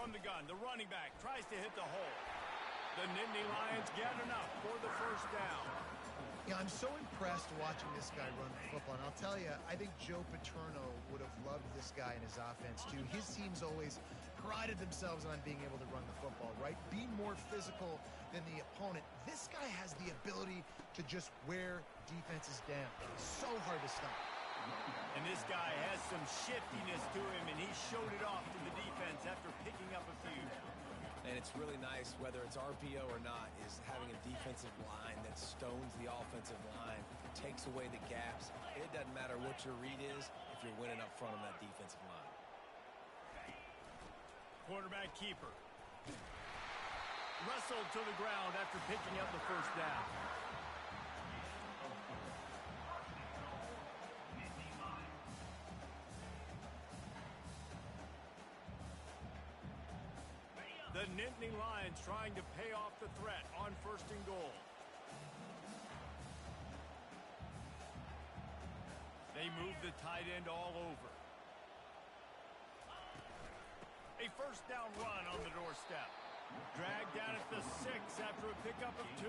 from the gun. The running back tries to hit the hole. The Nittany Lions get enough for the first down. Yeah, I'm so impressed watching this guy run the football. And I'll tell you, I think Joe Paterno would have loved this guy in his offense too. His teams always prided themselves on being able to run the football, right? Be more physical than the opponent. This guy has the ability to just wear defenses down. It's so hard to stop. And this guy has some shiftiness to him, and he showed it off to the defense after picking up a few. And it's really nice, whether it's RPO or not, is having a defensive line that stones the offensive line, takes away the gaps. It doesn't matter what your read is if you're winning up front on that defensive line. Quarterback keeper. Wrestled to the ground after picking up the first down. The Nittany Lions trying to pay off the threat on 1st and goal. They move the tight end all over. A first down run on the doorstep. Dragged down at the 6 after a pickup of 2.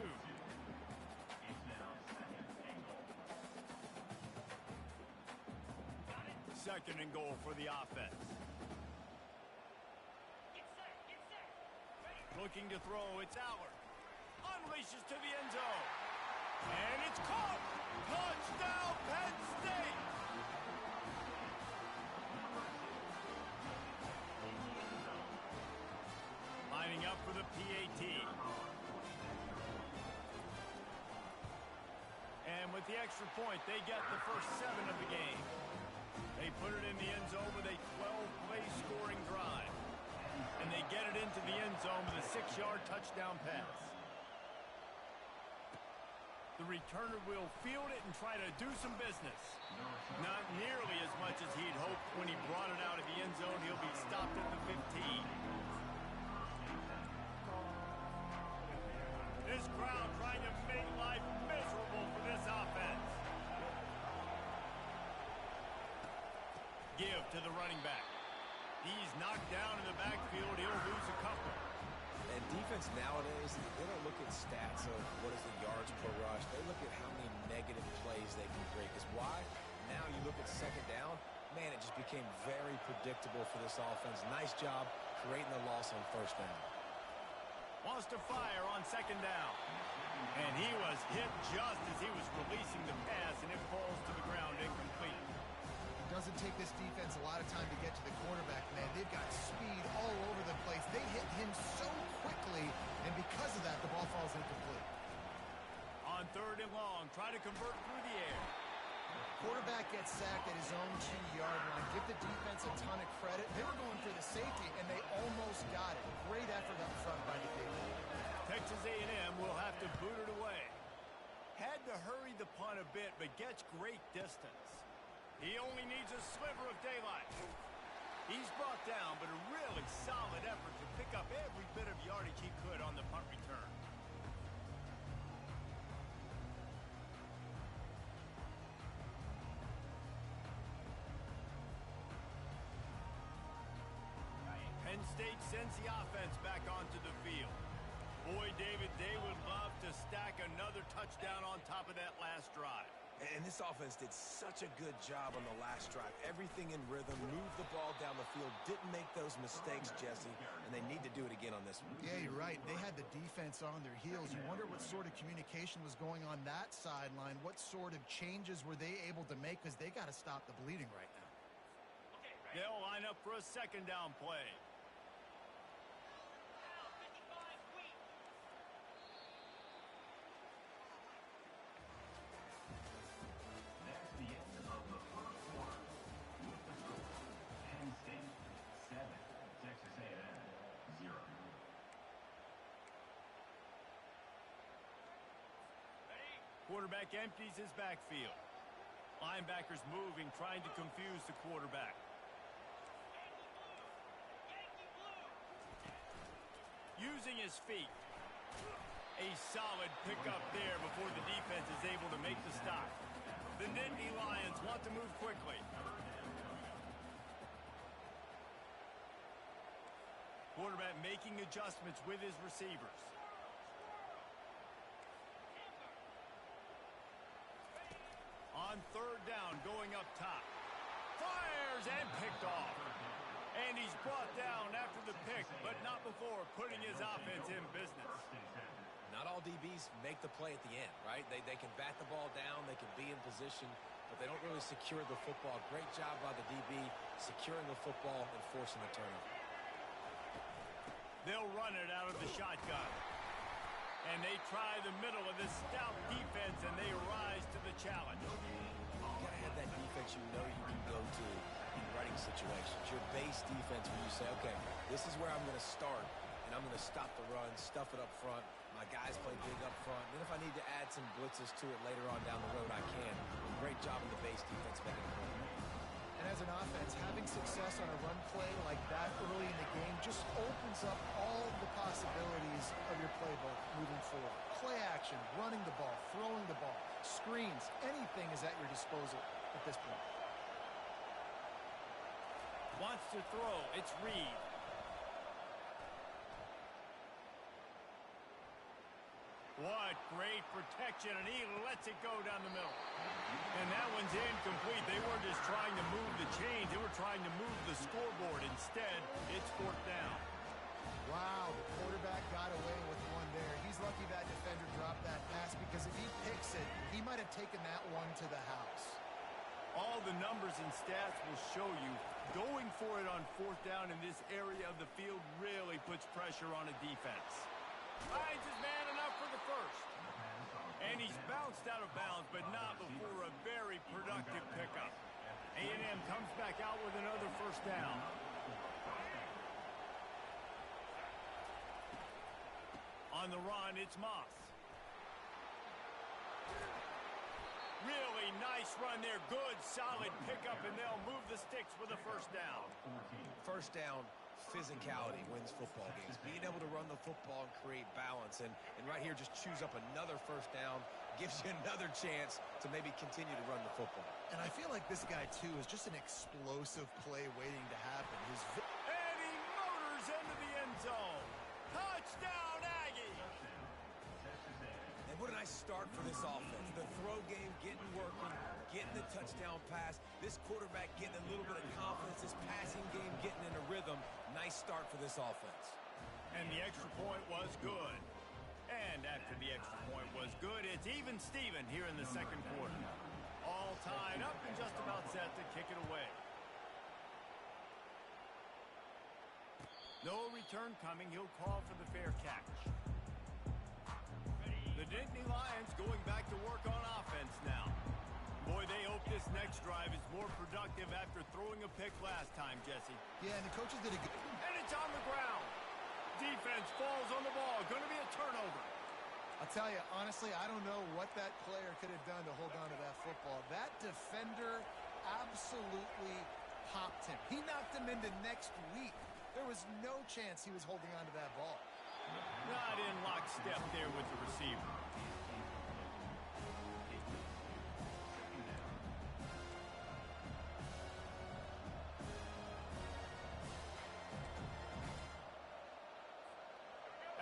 Second and goal for the offense. Looking to throw, it's Allard. Unleashes to the end zone. And it's caught! Touchdown, Penn State! Lining up for the PAT. And with the extra point, they get the first 7 of the game. They put it in the end zone with a 12-play scoring drive. And they get it into the end zone with a 6-yard touchdown pass. The returner will field it and try to do some business. Not nearly as much as he'd hoped when he brought it out of the end zone. He'll be stopped at the 15. This crowd trying to make life miserable for this offense. Give to the running back. He's knocked down in the backfield. He'll lose a couple. And defense nowadays, they don't look at stats of what is the yards per rush. They look at how many negative plays they can create. Because why? Now you look at second down, man, it just became very predictable for this offense. Nice job creating the loss on first down. Wants to fire on second down. And he was hit just as he was releasing the pass, and it falls to the ground incomplete. It doesn't take this defense a lot of time to get to the quarterback, man. They've got speed all over the place. They hit him so quickly, and because of that, the ball falls incomplete. On 3rd and long, try to convert through the air. Quarterback gets sacked at his own 2-yard line. Give the defense a ton of credit. They were going for the safety, and they almost got it. Great effort up front by the defense. Texas A&M will have to boot it away. Had to hurry the punt a bit, but gets great distance. He only needs a sliver of daylight. He's brought down, but a really solid effort to pick up every bit of yardage he could on the punt return. Penn State sends the offense back onto the field. Boy, David, they would love to stack another touchdown on top of that last drive. And this offense did such a good job on the last drive. Everything in rhythm, moved the ball down the field, didn't make those mistakes, Jesse, and they need to do it again on this one. Yeah, you're right. They had the defense on their heels. You wonder what sort of communication was going on that sideline. What sort of changes were they able to make, because they got to stop the bleeding right now. They'll line up for a second down play. Quarterback empties his backfield. Linebackers moving, trying to confuse the quarterback. Using his feet. A solid pickup there before the defense is able to make the stop. The Nittany Lions want to move quickly. quarterback making adjustments with his receivers. On third down, going up top. Fires and picked off. And he's brought down after the pick, but not before putting his offense in business. Not all DBs make the play at the end, right? They can bat the ball down, they can be in position, but they don't really secure the football. Great job by the DB securing the football and forcing the turnover. They'll run it out of the shotgun. And they try the middle of this stout defense, and they rise to the challenge. You gotta have that defense you know you can go to in running situations. Your base defense where you say, okay, this is where I'm going to start, and I'm going to stop the run, stuff it up front. My guys play big up front. Then if I need to add some blitzes to it later on down the road, I can. Great job in the base defense making it work. And as an offense, having success on a run play like that early in the game just opens up all the possibilities of your playbook moving forward. Play action, running the ball, throwing the ball, screens, anything is at your disposal at this point. Wants to throw. It's Reed. What great protection, and he lets it go down the middle. And that one's incomplete. They weren't just trying to move the chains. They were trying to move the scoreboard. Instead, it's fourth down. Wow, the quarterback got away with one there. He's lucky that defender dropped that pass because if he picks it, he might have taken that one to the house. All the numbers and stats will show you going for it on fourth down in this area of the field really puts pressure on a defense. Finds his man enough for the first. And he's bounced out of bounds, but not before a very productive pickup. A&M comes back out with another first down. On the run, it's Moss. Really nice run there. Good, solid pickup, and they'll move the sticks with a first down. First down, physicality wins football games. Being able to run the football and create balance. And right here, just choose up another first down, gives you another chance to maybe continue to run the football. And I feel like this guy, too, is just an explosive play waiting to happen. And he motors into the end zone. Touchdown, Aggie! And what a nice start for this offense. The throw game getting working, getting the touchdown pass. This quarterback getting a little bit of confidence. This passing game getting in a rhythm. Nice start for this offense. And the extra point was good. And after the extra point was good, it's even Steven here in the second quarter. All tied up and just about set to kick it away. No return coming. He'll call for the fair catch. The Nittany Lions going back to work on offense now. Boy, they hope this next drive is more productive after throwing a pick last time, Jesse. Yeah, and the coaches did a good... And it's on the ground. Defense falls on the ball. Going to be a turnover. I'll tell you, honestly, I don't know what that player could have done to hold on to that football. That defender absolutely popped him. He knocked him into next week. There was no chance he was holding on to that ball. Not in lockstep there with the receiver.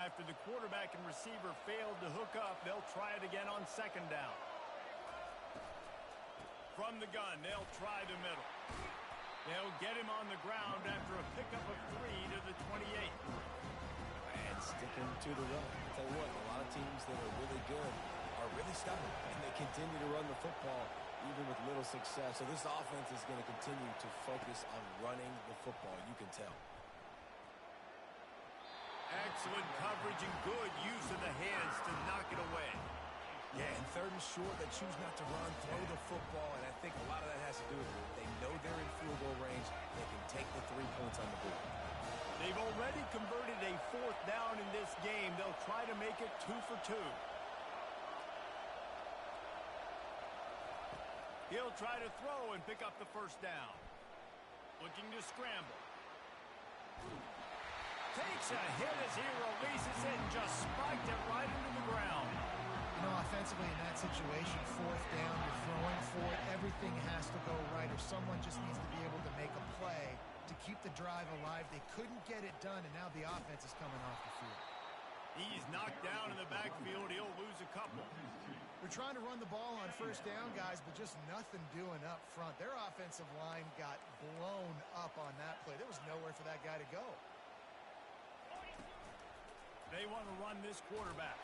After the quarterback and receiver failed to hook up, they'll try it again on second down. From the gun, they'll try the middle. They'll get him on the ground after a pickup of 3 to the 28. And sticking to the run. I'll tell you what, a lot of teams that are really good are really stubborn, and they continue to run the football even with little success. So this offense is going to continue to focus on running the football. You can tell. Excellent coverage and good use of the hands to knock it away. Yeah, and third and short, they choose not to run, throw the football, and I think a lot of that has to do with they know they're in field goal range. They can take the 3 points on the board. They've already converted a fourth down in this game. They'll try to make it 2 for 2. He'll try to throw and pick up the first down. Looking to scramble. Takes a hit as he releases it and just spiked it right into the ground. You know, offensively in that situation, fourth down, you're throwing for it, everything has to go right, or someone just needs to be able to make a play to keep the drive alive. They couldn't get it done, and now the offense is coming off the field. He's knocked down in the backfield. He'll lose a couple. They're trying to run the ball on first down, guys, but just nothing doing up front. Their offensive line got blown up on that play. There was nowhere for that guy to go. They want to run this quarterback.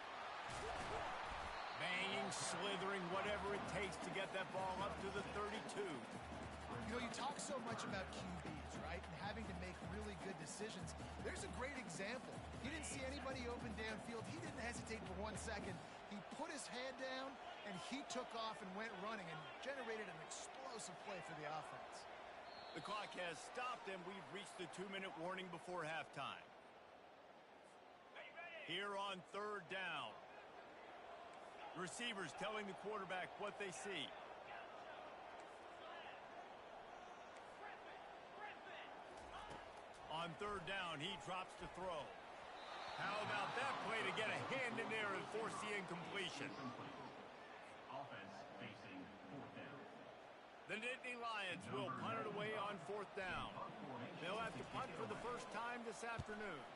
Banging, slithering, whatever it takes to get that ball up to the 32. You know, you talk so much about QBs, right, and having to make really good decisions. There's a great example. He didn't see anybody open downfield. He didn't hesitate for 1 second. He put his head down, and he took off and went running and generated an explosive play for the offense. The clock has stopped, and we've reached the 2-minute warning before halftime. Here on third down. The receivers telling the quarterback what they see. On third down, he drops to throw. How about that play to get a hand in there and force the incompletion? Offense facing fourth down. The Nittany Lions will punt it away on fourth down. They'll have to punt for the first time this afternoon.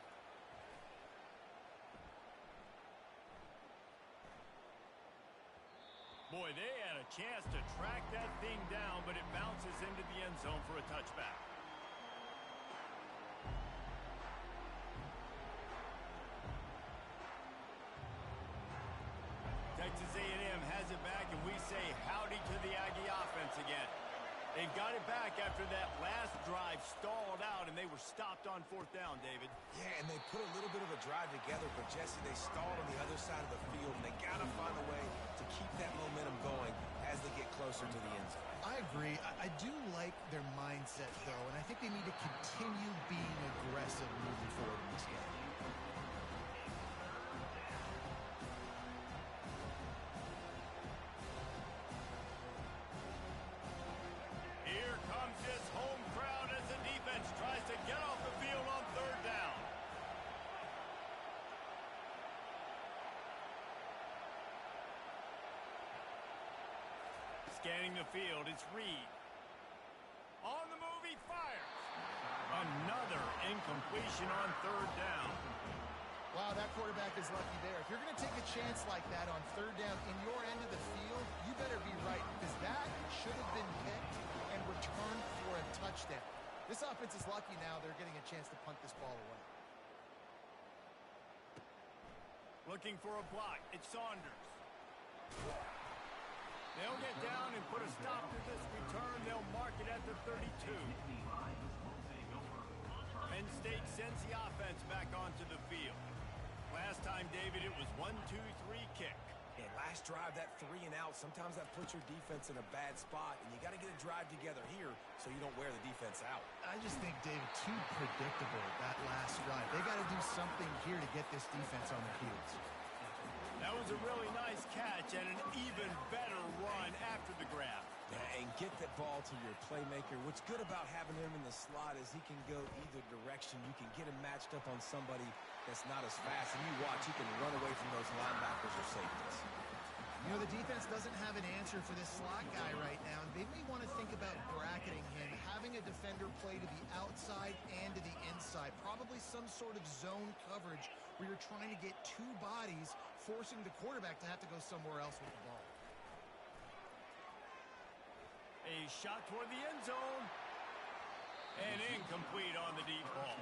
Boy, they had a chance to track that thing down, but it bounces into the end zone for a touchback. Texas A&M has it back, and we say howdy to the Aggie offense again. They've got it back after that last drive stalled out, and they were stopped on fourth down, David. Yeah, and they put a little bit of a drive together, but Jesse, they stalled on the other side of the field, and they got to find a way to keep that momentum going as they get closer to the end zone. I agree. I do like their mindset, though, and I think they need to continue being aggressive moving forward in this game. Here comes his home crowd as the defense tries to get off the field on third down. Scanning the field, it's Reed. On the move, he fires. Another incompletion on third down. Wow, that quarterback is lucky there. If you're going to take a chance like that on third down in your end of the field, you better be right, because that should have been picked and returned for a touchdown. This offense is lucky now they're getting a chance to punt this ball away. Looking for a block. It's Saunders. They'll get down and put a stop to this return. They'll mark it at the 32. Penn State sends the offense back onto the field. Last time, David, it was 1-2-3 kick. And last drive, that 3 and out, sometimes that puts your defense in a bad spot, and you got to get a drive together here so you don't wear the defense out. I just think, David, too predictable, that last drive. They got to do something here to get this defense on their heels. That was a really nice catch and an even better run after the grab. Yeah, and get that ball to your playmaker. What's good about having him in the slot is he can go either direction. You can get him matched up on somebody that's not as fast, and you watch, he can run away from those linebackers or safeties. You know, the defense doesn't have an answer for this slot guy right now. They may want to think about bracketing him, having a defender play to the outside and to the inside. Probably some sort of zone coverage where you're trying to get two bodies, forcing the quarterback to have to go somewhere else with the ball. A shot toward the end zone. And incomplete on the deep ball.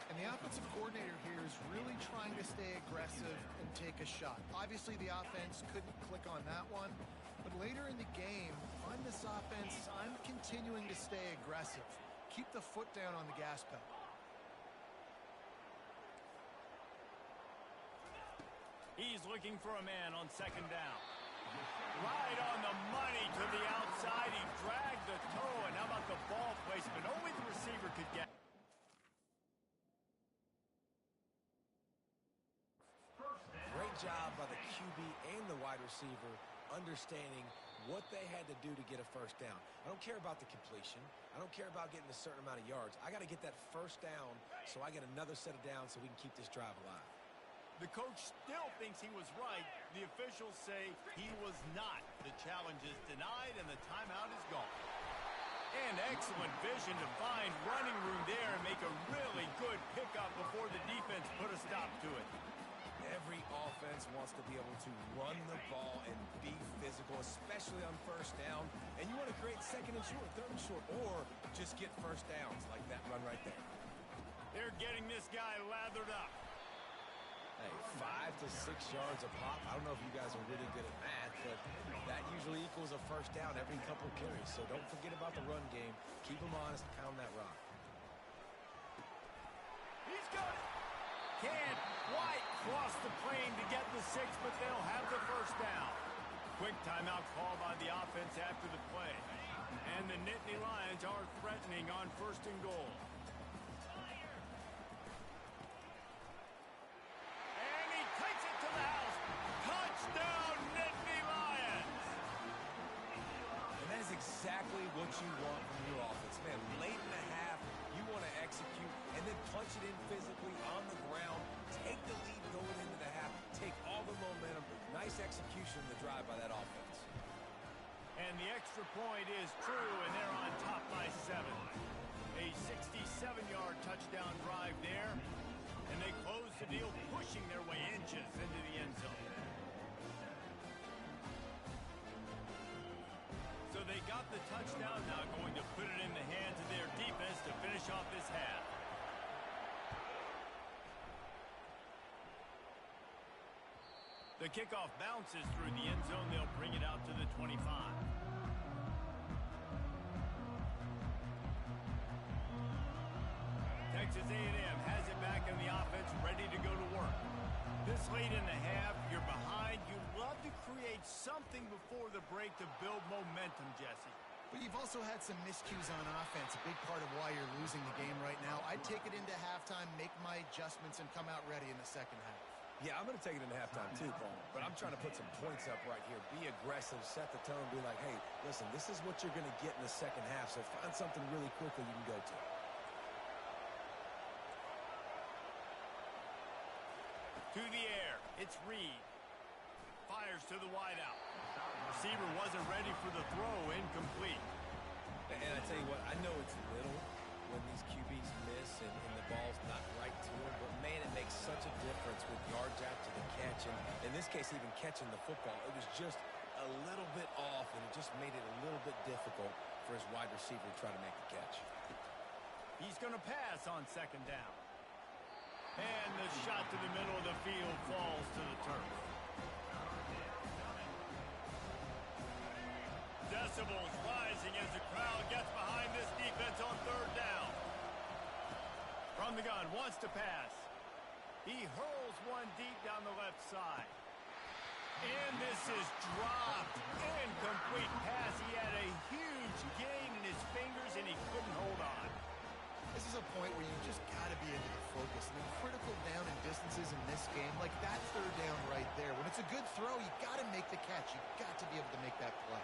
And the offensive coordinator here is really trying to stay aggressive and take a shot. Obviously, the offense couldn't click on that one. But later in the game, on this offense, I'm continuing to stay aggressive. Keep the foot down on the gas pedal. He's looking for a man on second down. Right on the money to the outside. He dragged the toe, and how about the ball placement? Only the receiver could get. Great job by the QB and the wide receiver understanding what they had to do to get a first down. I don't care about the completion. I don't care about getting a certain amount of yards. I got to get that first down so I get another set of downs so we can keep this drive alive. The coach still thinks he was right. The officials say he was not. The challenge is denied, and the timeout is gone. And excellent vision to find running room there and make a really good pickup before the defense put a stop to it. Every offense wants to be able to run the ball and be physical, especially on first down. And you want to create second and short, third and short, or just get first downs like that run right there. They're getting this guy lathered up. Hey, 5 to 6 yards a pop. I don't know if you guys are really good at math, but that usually equals a first down every couple carries. So don't forget about the run game. Keep them honest, pound that rock. He's got it. Can't quite cross the plane to get the 6, but they'll have the first down. Quick timeout call by the offense after the play. And the Nittany Lions are threatening on first and goal. And he takes it to the house. Touchdown, Nittany Lions! And that is exactly what you want from your offense. Man, late in the half, you want to execute and then punch it in physically on the ground. Take the lead going into the half. Take all the momentum. Nice execution of the drive by that offense. And the extra point is true, and they're on top by 7. A 67-yard touchdown drive there, and they close the deal, pushing their way inches into the end zone. So they got the touchdown, now going to put it in the hands of their defense to finish off this half. The kickoff bounces through the end zone. They'll bring it out to the 25. Texas A&M has it back in the offense, ready to go to work. This late in the half, you're behind. You'd love to create something before the break to build momentum, Jesse. But you've also had some miscues on offense, a big part of why you're losing the game right now. I'd take it into halftime, make my adjustments, and come out ready in the second half. Yeah, I'm going to take it into halftime too, Paul. But I'm trying to put some points up right here. Be aggressive, set the tone, be like, hey, listen, this is what you're going to get in the second half, so find something really quickly you can go to. To the air, it's Reed. Fires to the wideout. Receiver wasn't ready for the throw, incomplete. And I tell you what, I know it's little when these QBs miss and the ball's not right to them, but man, it makes such a difference with yards after the catch. And in this case, even catching the football, it was just a little bit off, and it just made it a little bit difficult for his wide receiver to try to make the catch. He's going to pass on second down. And the shot to the middle of the field falls to the turf. Decibels rising as the crowd gets behind this defense on third down. From the gun, wants to pass. He hurls one deep down the left side. And this is dropped. Incomplete pass. He had a huge gain in his fingers, and he couldn't hold on. This is a point where you just got to be into the focus. I mean, critical down and distances in this game, like that third down right there. When it's a good throw, you got to make the catch. You got to be able to make that play.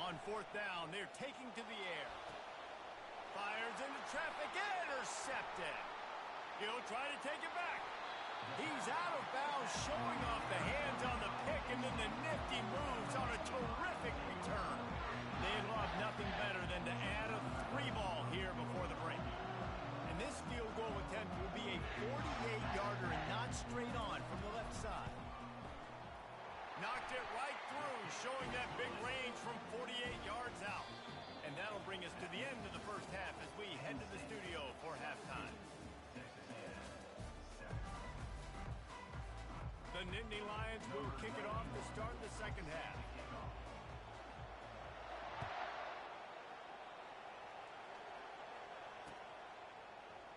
On fourth down, they're taking to the air. Fires into traffic, intercepted. He'll try to take it back. He's out of bounds, showing off the hands on the pick, and then the nifty moves on a terrific return. They'd love nothing better than to add a 3-ball here before the break. And this field goal attempt will be a 48-yarder and not straight on from the left side. Knocked it right through, showing that big range from 48 yards out. And that'll bring us to the end of the first half as we head to the studio for halftime. The Nittany Lions will kick it off to start the second half.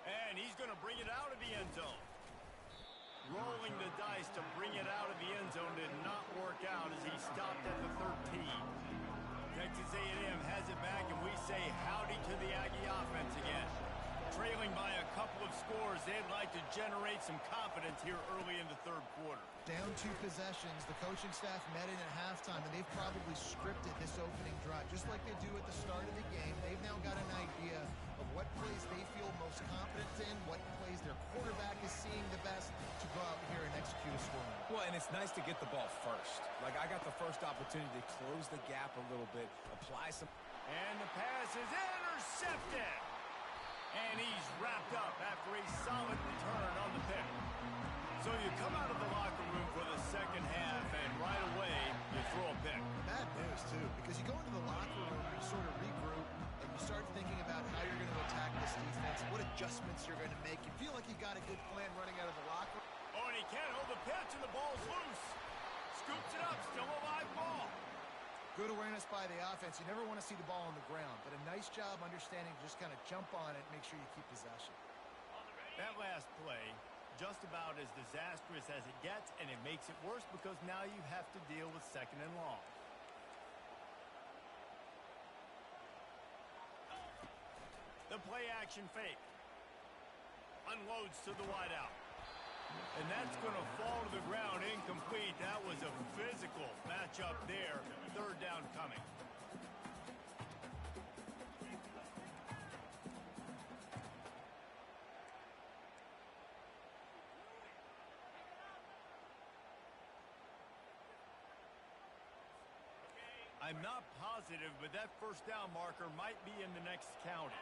And he's going to bring it out of the end zone. Rolling the dice to bring it out of the end zone did not work out as he stopped at the 13. Texas A&M has it back, and we say howdy to the Aggie offense again. Trailing by a couple of scores they'd like to generate some confidence here early in the third quarter. Down 2 possessions, the coaching staff met in at halftime, and they've probably scripted this opening drive. Just like they do at the start of the game, they've now got an idea of what plays they feel most confident in, what plays their quarterback is seeing the best to go out here and execute a scoring. Well, and it's nice to get the ball first. Like, I got the first opportunity to close the gap a little bit, apply some... And the pass is intercepted. And he's wrapped up after a solid return on the pick. So you come out of the locker room for the second half, and right away, you throw a pick. Bad news, too, because you go into the locker room, you sort of regroup, and you start thinking about how you're going to attack this defense, what adjustments you're going to make. You feel like you got a good plan running out of the locker room. Oh, and he can't hold the pitch, and the ball's loose. Scoops it up, still a live ball. Good awareness by the offense. You never want to see the ball on the ground, but a nice job understanding to just kind of jump on it and make sure you keep possession. That last play, just about as disastrous as it gets, and it makes it worse because now you have to deal with second and long. The play action fake. Unloads to the wideout. And that's going to fall to the ground incomplete. That was a physical matchup there. Third down coming. I'm not positive, but that first down marker might be in the next county.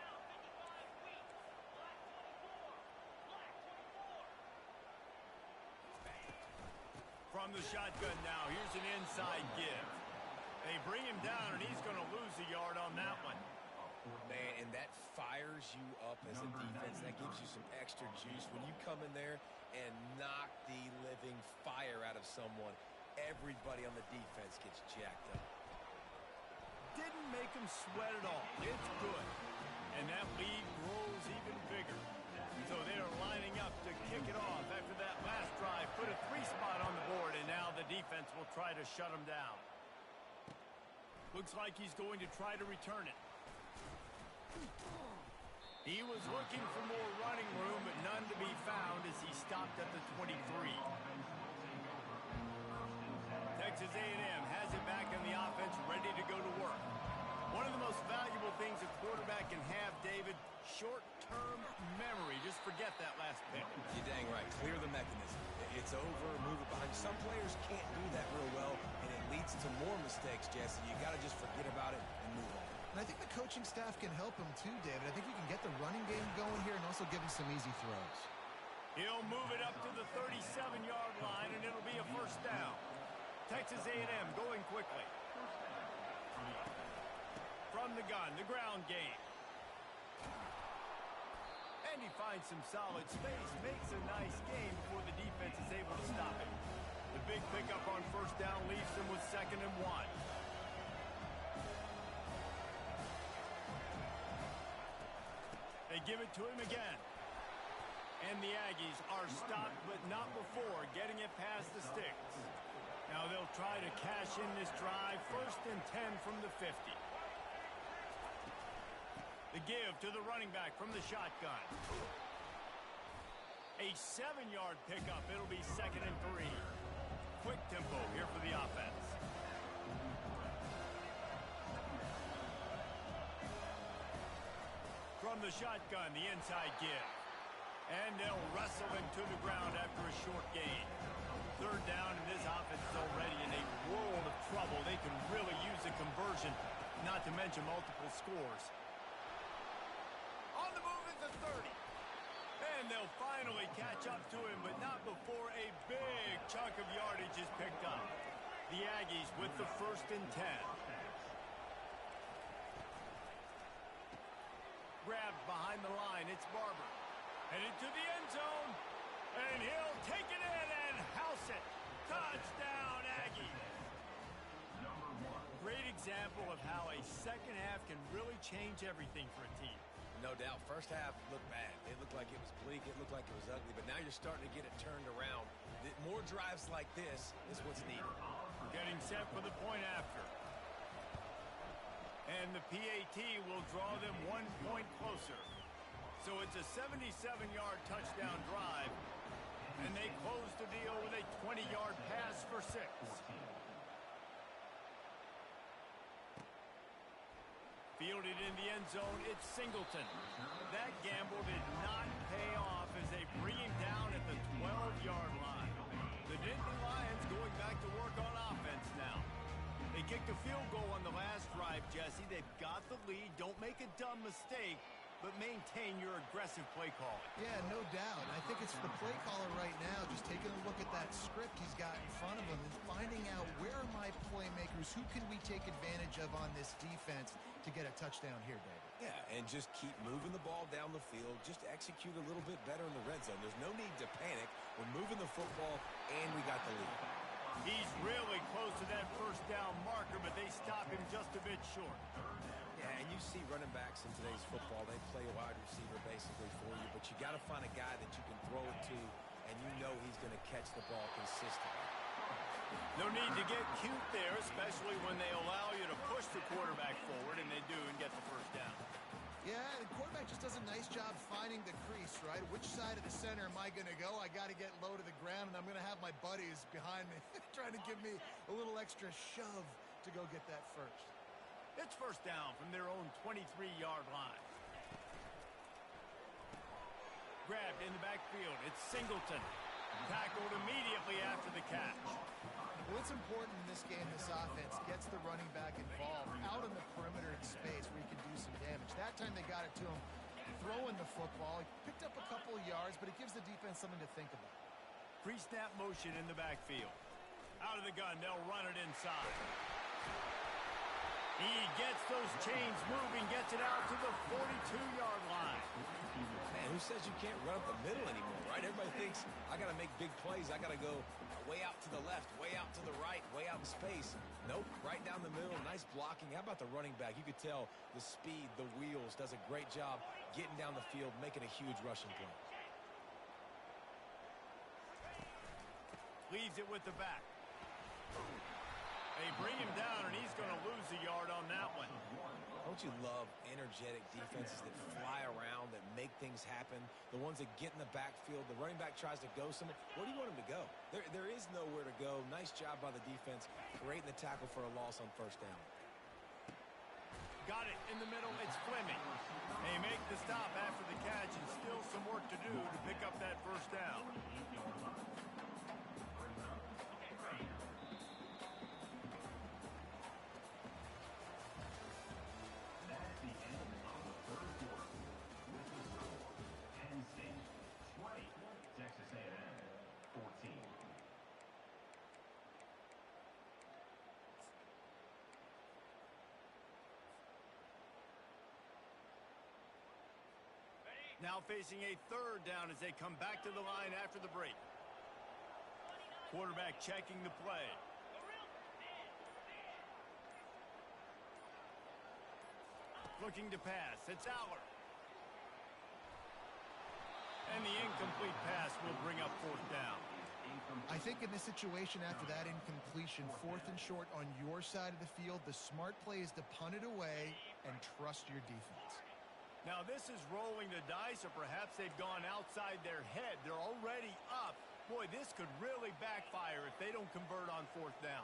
From the shotgun now, here's an inside give. They bring him down, and he's going to lose a yard on that one. Man, and that fires you up as a defense. That gives you some extra juice. When you come in there and knock the living fire out of someone, everybody on the defense gets jacked up. Didn't make him sweat at all. It's good. And that lead grows even bigger. So they are lining up to kick it off after that last drive. Put a 3 spot on the board, and now the defense will try to shut him down. Looks like he's going to try to return it. He was looking for more running room, but none to be found as he stopped at the 23. Texas A&M has it back in the offense, ready to go to work. One of the most valuable things a quarterback can have, David, short-term memory. Just forget that last pick. You're dang right. Clear the mechanism. It's over, move it behind. Some players can't do that real well, and it leads to more mistakes, Jesse. You got to just forget about it and move on. And I think the coaching staff can help him too, David. I think you can get the running game going here and also give him some easy throws. He'll move it up to the 37-yard line, and it'll be a first down. Texas A&M going quickly. From the gun, the ground game. And he finds some solid space, makes a nice game before the defense is able to stop it. The big pickup on first down leaves him with 2nd and 1. They give it to him again. And the Aggies are stopped, but not before getting it past the sticks. Now they'll try to cash in this drive. 1st and 10 from the 50. The give to the running back from the shotgun. A 7-yard pickup. It'll be 2nd and 3. Quick tempo here for the offense. From the shotgun, the inside give. And they'll wrestle him to the ground after a short gain. 3rd down, and this offense is already in a world of trouble. They can really use a conversion, not to mention multiple scores. On the move is the 30. And they'll finally catch up to him, but not before a big chunk of yardage is picked up. The Aggies with the 1st and 10. Grabbed behind the line, it's Barber. Headed to the end zone, and he'll take it in and house it. Touchdown, Aggies. Great example of how a second half can really change everything for a team. No doubt. First half looked bad. It looked like it was bleak. It looked like it was ugly. But now you're starting to get it turned around. More drives like this is what's needed. Getting set for the point after. And the PAT will draw them 1 point closer. So it's a 77-yard touchdown drive, and they close the deal with a 20-yard pass for 6. Fielded in the end zone, it's Singleton. That gamble did not pay off as they bring him down at the 12-yard line. The Nittany Lions going back to work on offense now. They kicked a field goal on the last drive, Jesse. They've got the lead. Don't make a dumb mistake, but maintain your aggressive play calling. Yeah, no doubt. I think it's the play caller right now just taking a look at that script he's got in front of him and finding out where are my playmakers, who can we take advantage of on this defense to get a touchdown here, David. Yeah, and just keep moving the ball down the field. Just execute a little bit better in the red zone. There's no need to panic. We're moving the football, and we got the lead. He's really close to that first down marker, but they stop him just a bit short. Yeah, and you see running backs in today's football, they play a wide receiver basically for you, but you got to find a guy that you can throw it to, and you know he's going to catch the ball consistently. No need to get cute there, especially when they allow you to push the quarterback forward, and they do, and get the first down. Yeah, the quarterback just does a nice job finding the crease, right? Which side of the center am I going to go? I got to get low to the ground, and I'm going to have my buddies behind me trying to give me a little extra shove to go get that first. It's first down from their own 23-yard line. Grabbed in the backfield. It's Singleton. Tackled immediately after the catch. Well, it's important in this game this offense gets the running back involved out on the perimeter in space where he can do some damage. That time they got it to him throwing the football. He picked up a couple of yards, but it gives the defense something to think about. Pre-snap motion in the backfield. Out of the gun, they'll run it inside. He gets those chains moving, gets it out to the 42-yard line. Man, who says you can't run up the middle anymore, right? Everybody thinks, I got to make big plays. I got to go way out to the left, way out to the right, way out in space. Nope, right down the middle, nice blocking. How about the running back? You could tell the speed, the wheels, does a great job getting down the field, making a huge rushing play. Leaves it with the back. They bring him down, and he's going to lose a yard on that one. Don't you love energetic defenses that fly around, that make things happen? The ones that get in the backfield, the running back tries to go somewhere. Where do you want him to go? There is nowhere to go. Nice job by the defense. Great in the tackle for a loss on first down. Got it in the middle. It's Fleming. They make the stop after the catch, and still some work to do to pick up that first down. Now facing a third down as they come back to the line after the break. Quarterback checking the play. Looking to pass. It's Aller. And the incomplete pass will bring up fourth down. I think in this situation after that incompletion, fourth and short on your side of the field, the smart play is to punt it away and trust your defense. Now this is rolling the dice, or perhaps they've gone outside their head. They're already up. Boy, this could really backfire if they don't convert on fourth down.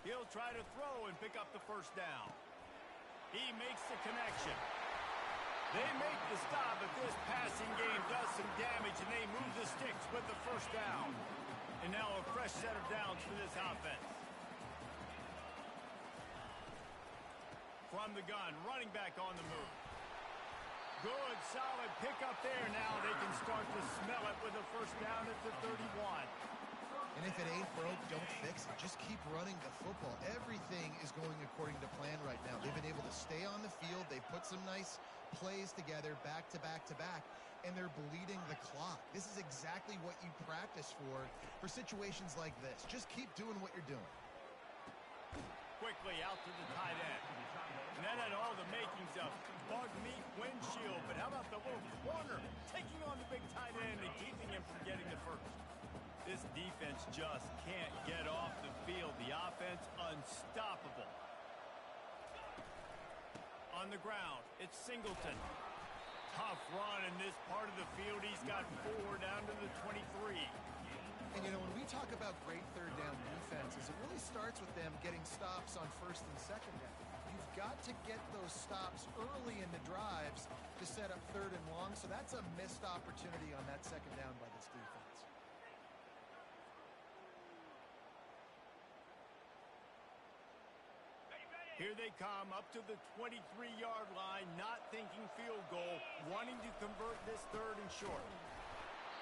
He'll try to throw and pick up the first down. He makes the connection. They make the stop, but this passing game does some damage, and they move the sticks with the first down. And now a fresh set of downs for this offense. From the gun, running back on the move. Good, solid pickup there. Now they can start to smell it with a first down at the 31. And if it ain't broke, don't fix it. Just keep running the football. Everything is going according to plan right now. They've been able to stay on the field. They've put some nice plays together back to back to back, and they're bleeding the clock. This is exactly what you practice for situations like this. Just keep doing what you're doing. Quickly out to the tight end. And that had all the makings of bug meat windshield, but how about the little corner taking on the big tight end and keeping him from getting the first? This defense just can't get off the field. The offense unstoppable. On the ground, it's Singleton. Tough run in this part of the field. He's got 4 down to the 23. And, you know, when we talk about great third down defenses, it really starts with them getting stops on first and second down. You've got to get those stops early in the drives to set up third and long, so that's a missed opportunity on that second down by this defense. Here they come up to the 23-yard line, not thinking field goal, wanting to convert this third and short.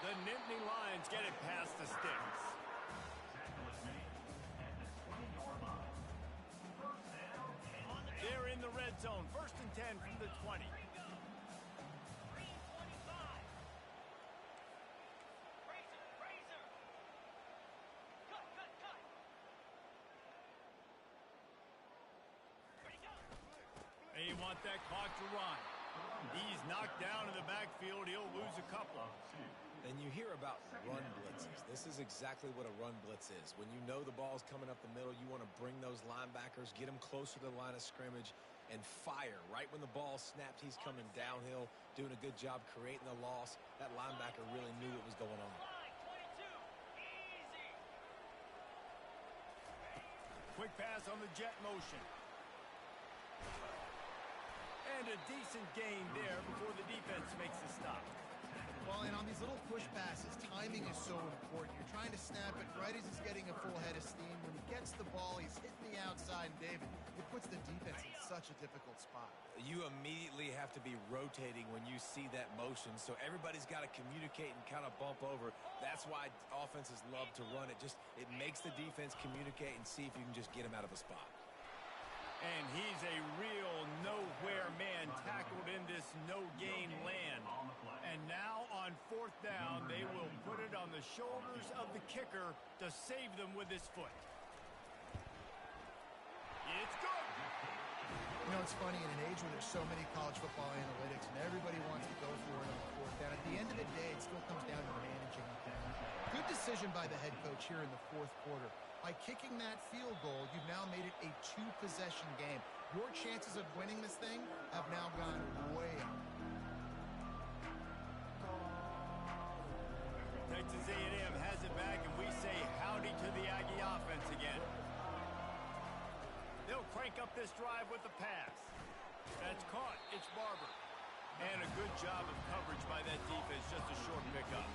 The Nittany Lions get it past the sticks. They're in the red zone, 1st and 10 from the 20. They want that clock to run. He's knocked down in the backfield. He'll lose a couple. And you hear about run blitzes. This is exactly what a run blitz is. When you know the ball's coming up the middle, you want to bring those linebackers, get them closer to the line of scrimmage, and fire. Right when the ball snapped, he's coming downhill, doing a good job creating the loss. That linebacker really knew what was going on. Quick pass on the jet motion. And a decent gain there before the defense makes the stop. Well, and on these little push passes, timing is so important. You're trying to snap it right as he's getting a full head of steam. When he gets the ball, he's hitting the outside, and David, it puts the defense in such a difficult spot. You immediately have to be rotating when you see that motion, so everybody's got to communicate and kind of bump over. That's why offenses love to run it. It makes the defense communicate and see if you can just get him out of a spot. And he's a real nowhere man tackled in this no-gain land. And now on 4th down, they will put it on the shoulders of the kicker to save them with his foot. It's good. You know, it's funny, in an age where there's so many college football analytics and everybody wants to go for it on 4th down, at the end of the day, it still comes down to managing the game. Good decision by the head coach here in the 4th quarter. By kicking that field goal, you've now made it a 2-possession game. Your chances of winning this thing have now gone way up. Texas A&M has it back, and we say howdy to the Aggie offense again. They'll crank up this drive with the pass. That's caught. It's Barber. And a good job of coverage by that defense, just a short pickup.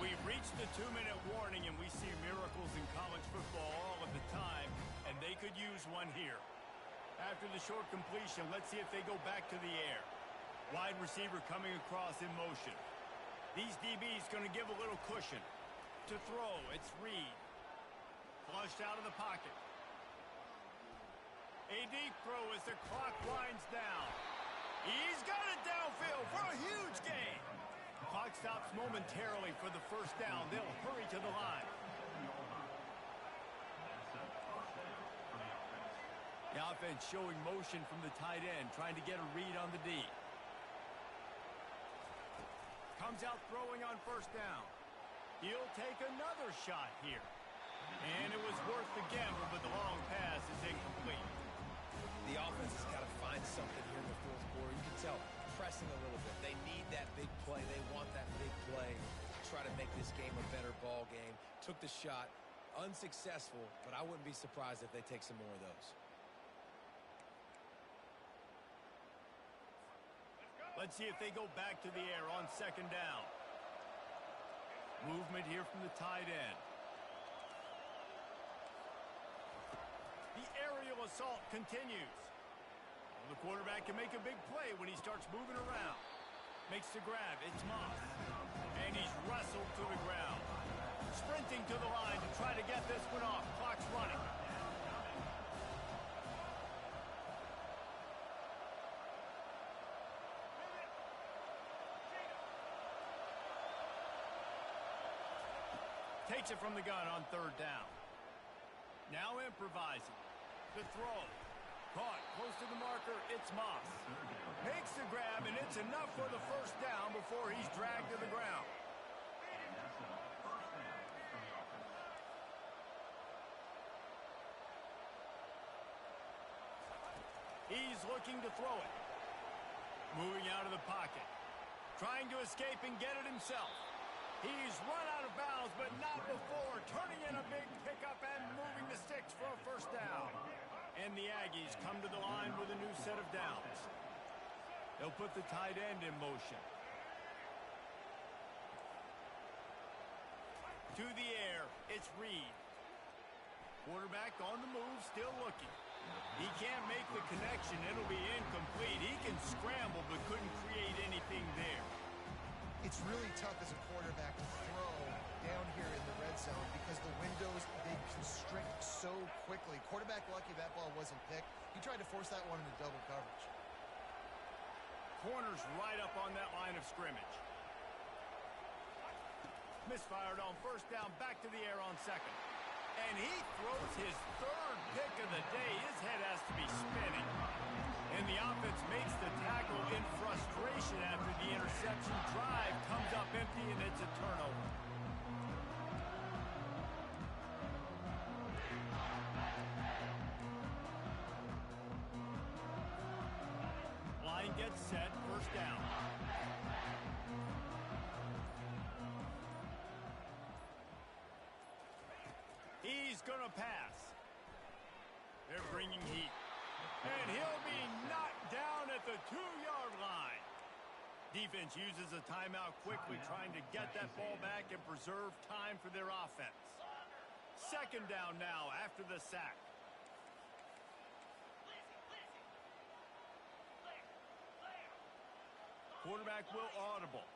We've reached the 2-minute warning, and we see miracles in college football all of the time, and they could use one here. After the short completion, let's see if they go back to the air. Wide receiver coming across in motion. These DBs going to give a little cushion. To throw, it's Reed. Flushed out of the pocket. A deep throw as the clock winds down. He's got it downfield for a huge gain. Clock stops momentarily for the 1st down. They'll hurry to the line. The offense showing motion from the tight end, trying to get a read on the D. Comes out throwing on 1st down. He'll take another shot here. And it was worth the gamble, but the long pass is incomplete. The offense has got to find something here in the 4th quarter. You can tell, pressing a little bit. They need that big play. They want that big play to try to make this game a better ball game. Took the shot, unsuccessful, but I wouldn't be surprised if they take some more of those. Let's see if they go back to the air on 2nd down. Movement here from the tight end. The aerial assault continues. The quarterback can make a big play when he starts moving around. Makes the grab. It's Moss. And he's wrestled to the ground. Sprinting to the line to try to get this one off. Clock's running. Takes it from the gun on 3rd down. Now improvising. The throw. Caught close to the marker. It's Moss. Makes the grab, and it's enough for the 1st down before he's dragged to the ground. He's looking to throw it. Moving out of the pocket. Trying to escape and get it himself. He's run out of bounds, but not before turning in a big pickup and moving the sticks for a first down. And the Aggies come to the line with a new set of downs. They'll put the tight end in motion. To the air, it's Reed. Quarterback on the move, still looking. He can't make the connection. It'll be incomplete. He can scramble, but couldn't create anything there. It's really tough as a quarterback to throw down here in the red zone because the windows, they constrict so quickly. Quarterback lucky that ball wasn't picked. He tried to force that one into double coverage. Corner's right up on that line of scrimmage. Misfired on first down, back to the air on second. And he throws his third pick of the day. His head has to be spinning. And the offense makes the tackle in frustration after the interception. Drive comes up empty, and it's a turnover. Line gets set, first down. He's going to pass. They're bringing heat. And he'll be knocked down at the 2-yard line. Defense uses a timeout quickly, trying to get that ball back and preserve time for their offense. Second down now after the sack. Quarterback will audible.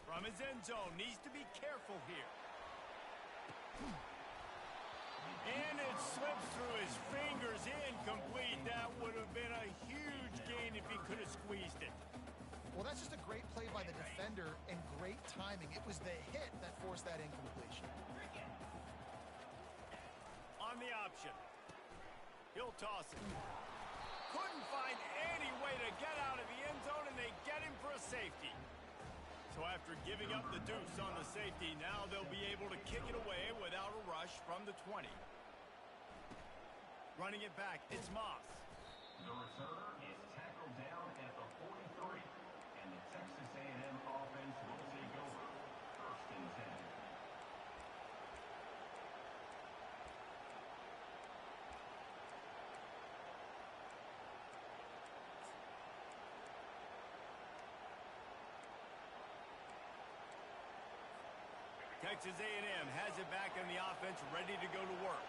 From his end zone, needs to be careful here. And it slips through his fingers, incomplete. That would have been a huge gain if he could have squeezed it. Well, that's just a great play by the defender and great timing. It was the hit that forced that incompletion. On the option. He'll toss it. Couldn't find any way to get out of the end zone, and they get him for a safety. So after giving up the deuce on the safety, now they'll be able to kick it away without a rush from the 20. Running it back, it's Moss. The returner is tackled down at the 43, and the Texas A&M offense will take over. First and 10. Texas A&M has it back in the offense, ready to go to work.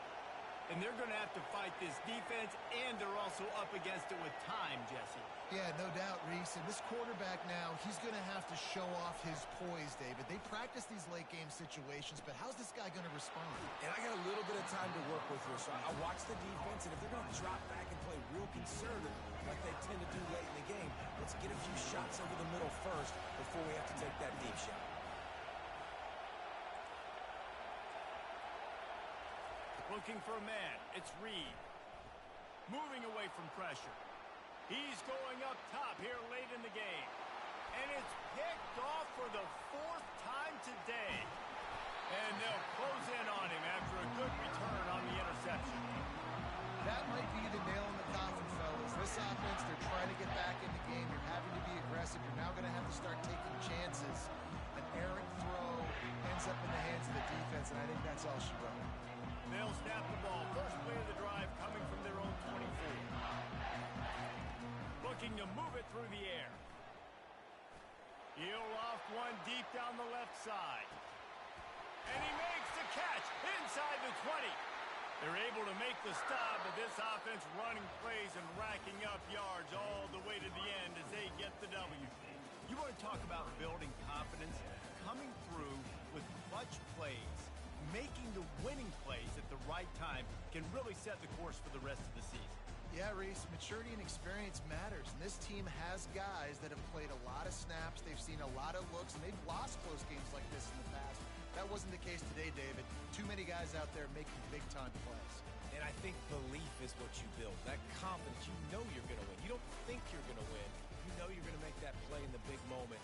And they're going to have to fight this defense, and they're also up against it with time, Jesse. Yeah, no doubt, Reese. And this quarterback now, he's going to have to show off his poise, David. They practice these late-game situations, but how's this guy going to respond? And I got a little bit of time to work with here, so I watch the defense, and if they're going to drop back and play real conservative like they tend to do late in the game, let's get a few shots over the middle first before we have to take that deep shot. Looking for a man. It's Reed. Moving away from pressure. He's going up top here late in the game. And it's picked off for the 4th time today. And they'll close in on him after a good return on the interception. That might be the nail in the coffin, fellas. This offense, they're trying to get back in the game. You're having to be aggressive. You're now going to have to start taking chances. An errant throw ends up in the hands of the defense, and I think that's all she wrote. They'll snap the ball. First play of the drive coming from their own 24. Looking to move it through the air. He'll loft one deep down the left side. And he makes the catch inside the 20. They're able to make the stop, but this offense running plays and racking up yards all the way to the end as they get the W. You want to talk about building confidence? Coming through with clutch plays, making the winning plays at the right time can really set the course for the rest of the season. Yeah, Reese, maturity and experience matters, and this team has guys that have played a lot of snaps, they've seen a lot of looks, and they've lost close games like this in the past. That wasn't the case today, David. Too many guys out there making big-time plays. And I think belief is what you build. That confidence, you know you're going to win. You don't think you're going to win. You know you're going to make that play in the big moment.